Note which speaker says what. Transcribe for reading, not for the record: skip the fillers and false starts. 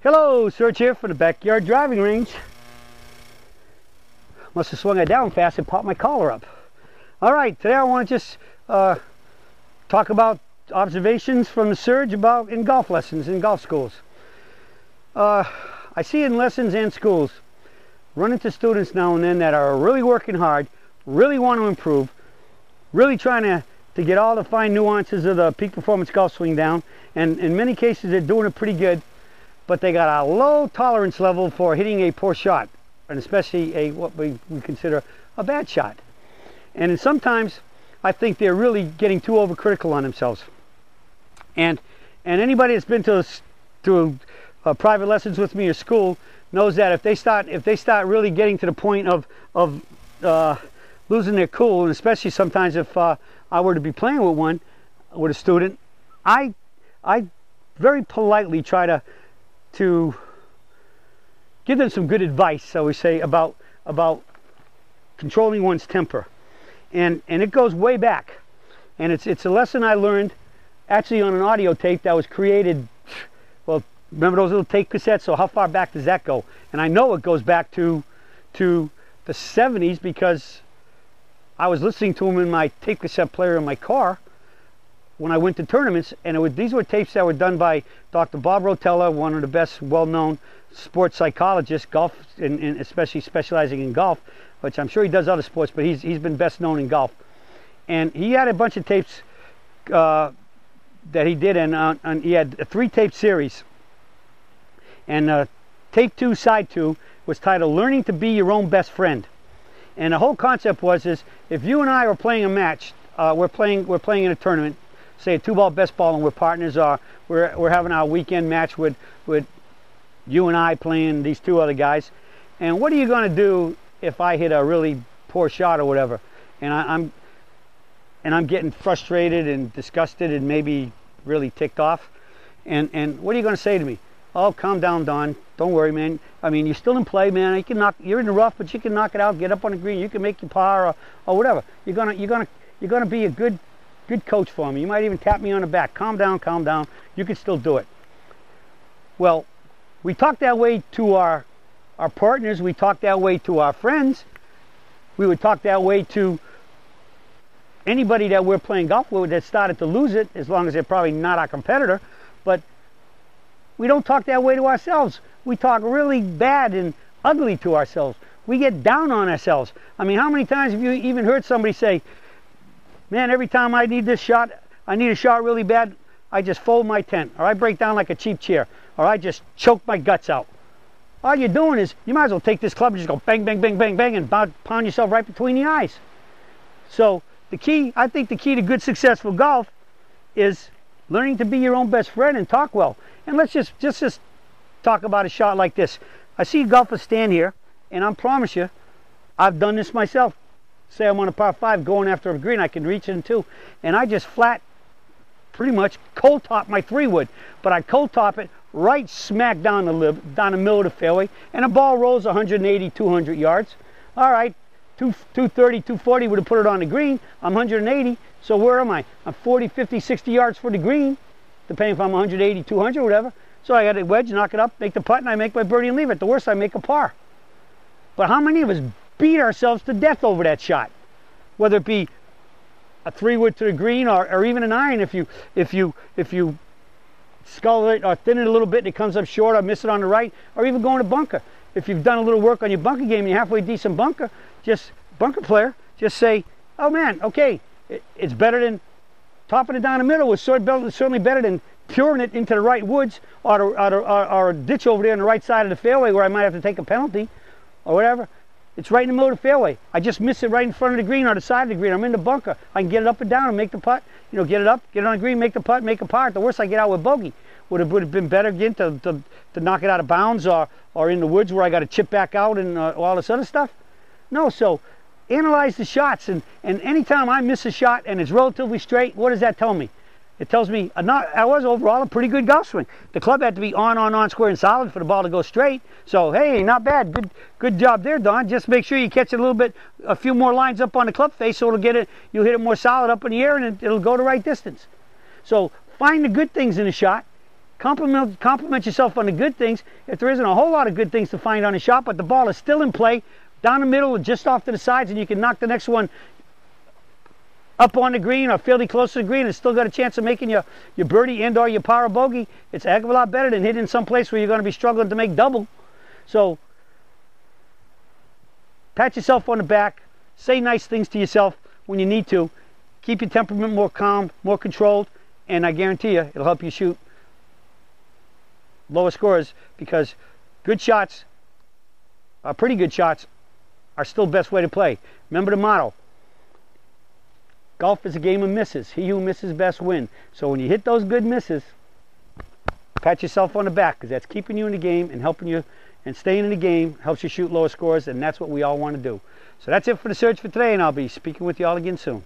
Speaker 1: Hello, Serge here from the backyard driving range. Must have swung it down fast and popped my collar up. Alright, today I want to just talk about observations from the Serge about in golf lessons in golf schools. I see in lessons and schools, run into students now and then that are really working hard, really want to improve, really trying to get all the fine nuances of the peak performance golf swing down, and in many cases they're doing it pretty good, but they got a low tolerance level for hitting a poor shot, and especially what we consider a bad shot. And sometimes I think they're really getting too overcritical on themselves. And anybody that's been to private lessons with me or school knows that if they start really getting to the point of losing their cool, and especially sometimes if I were to be playing with a student, I very politely try to give them some good advice, so we say, about controlling one's temper, and it goes way back, and it's a lesson I learned actually on an audio tape that was created. Well, remember those little tape cassettes? So how far back does that go? And I know it goes back to the 70s because I was listening to them in my tape cassette player in my car when I went to tournaments, and these were tapes that were done by Dr. Bob Rotella, one of the best well-known sports psychologists, golf, and especially specializing in golf, which I'm sure he does other sports, but he's been best known in golf. And he had a bunch of tapes that he did, and he had a 3-tape series. And tape 2, side 2, was titled "Learning to Be Your Own Best Friend." And the whole concept is if you and I are playing a match, we're playing in a tournament, say a 2-ball best ball, and we're partners, or we're having our weekend match with you and I playing these 2 other guys. And what are you going to do if I hit a really poor shot or whatever, and I'm getting frustrated and disgusted and maybe really ticked off, and what are you going to say to me? Oh, calm down, Don. Don't worry, man. I mean, you're still in play, man. You're in the rough, but you can knock it out. Get up on the green. You can make your par or whatever. You're gonna be a good coach for me. You might even tap me on the back. Calm down, calm down. You can still do it. Well, we talk that way to our partners. We talk that way to our friends. We would talk that way to anybody that we're playing golf with that started to lose it, as long as they're probably not our competitor. But we don't talk that way to ourselves. We talk really bad and ugly to ourselves. We get down on ourselves. I mean, how many times have you even heard somebody say, man, every time I need a shot really bad, I just fold my tent, or I break down like a cheap chair, or I just choke my guts out. All you're doing is, you might as well take this club and just go bang, bang, bang, bang, bang, and pound yourself right between the eyes. So I think the key to good, successful golf is learning to be your own best friend and talk well. And let's just talk about a shot like this. I see golfers stand here, and I promise you, I've done this myself. Say I'm on a par 5 going after a green, I can reach it in 2, and I just flat, pretty much cold top my 3-wood, but I cold top it right smack down the middle of the fairway, and the ball rolls 180, 200 yards. All right, 230, 240 would have put it on the green. I'm 180, so where am I? I'm 40, 50, 60 yards for the green, depending if I'm 180, 200, whatever. So I got a wedge, knock it up, make the putt, and I make my birdie and leave it. The worst, I make a par. But how many of us beat ourselves to death over that shot? Whether it be a 3-wood to the green, or even an iron, if you scull it or thin it a little bit and it comes up short, or miss it on the right, or even going to bunker. If you've done a little work on your bunker game and you're halfway decent bunker player, just say, oh man, okay, it's better than topping it down the middle. It's certainly better than puring it into the right woods, or a ditch over there on the right side of the fairway where I might have to take a penalty or whatever. It's right in the middle of the fairway. I just miss it right in front of the green or the side of the green. I'm in the bunker. I can get it up and down and make the putt. Get it up, get it on the green, make the putt, make a par. At the worst, I get out with bogey. Would have been better again to knock it out of bounds, or in the woods where I got to chip back out and all this other stuff. No, so analyze the shots, and anytime I miss a shot and it's relatively straight, what does that tell me? It tells me I was overall a pretty good golf swing. The club had to be on, square and solid for the ball to go straight. So hey, not bad. Good job there, Don. Just make sure you catch it a few more lines up on the club face, so you'll hit it more solid up in the air, and it'll go the right distance. So find the good things in the shot Compliment yourself on the good things. If there isn't a whole lot of good things to find on a shot, but the ball is still in play, down the middle or just off to the sides, and you can knock the next one up on the green or fairly close to the green and still got a chance of making your birdie and or your par or bogey, it's a heck of a lot better than hitting some place where you're going to be struggling to make double. So pat yourself on the back, say nice things to yourself when you need to, keep your temperament more calm, more controlled, and I guarantee you it'll help you shoot lower scores, because good shots, pretty good shots, are still the best way to play. Remember the motto: golf is a game of misses. He who misses best win. So when you hit those good misses, pat yourself on the back, because that's keeping you in the game and helping you, and staying in the game helps you shoot lower scores, and that's what we all want to do. So that's it for the Surge for today, and I'll be speaking with you all again soon.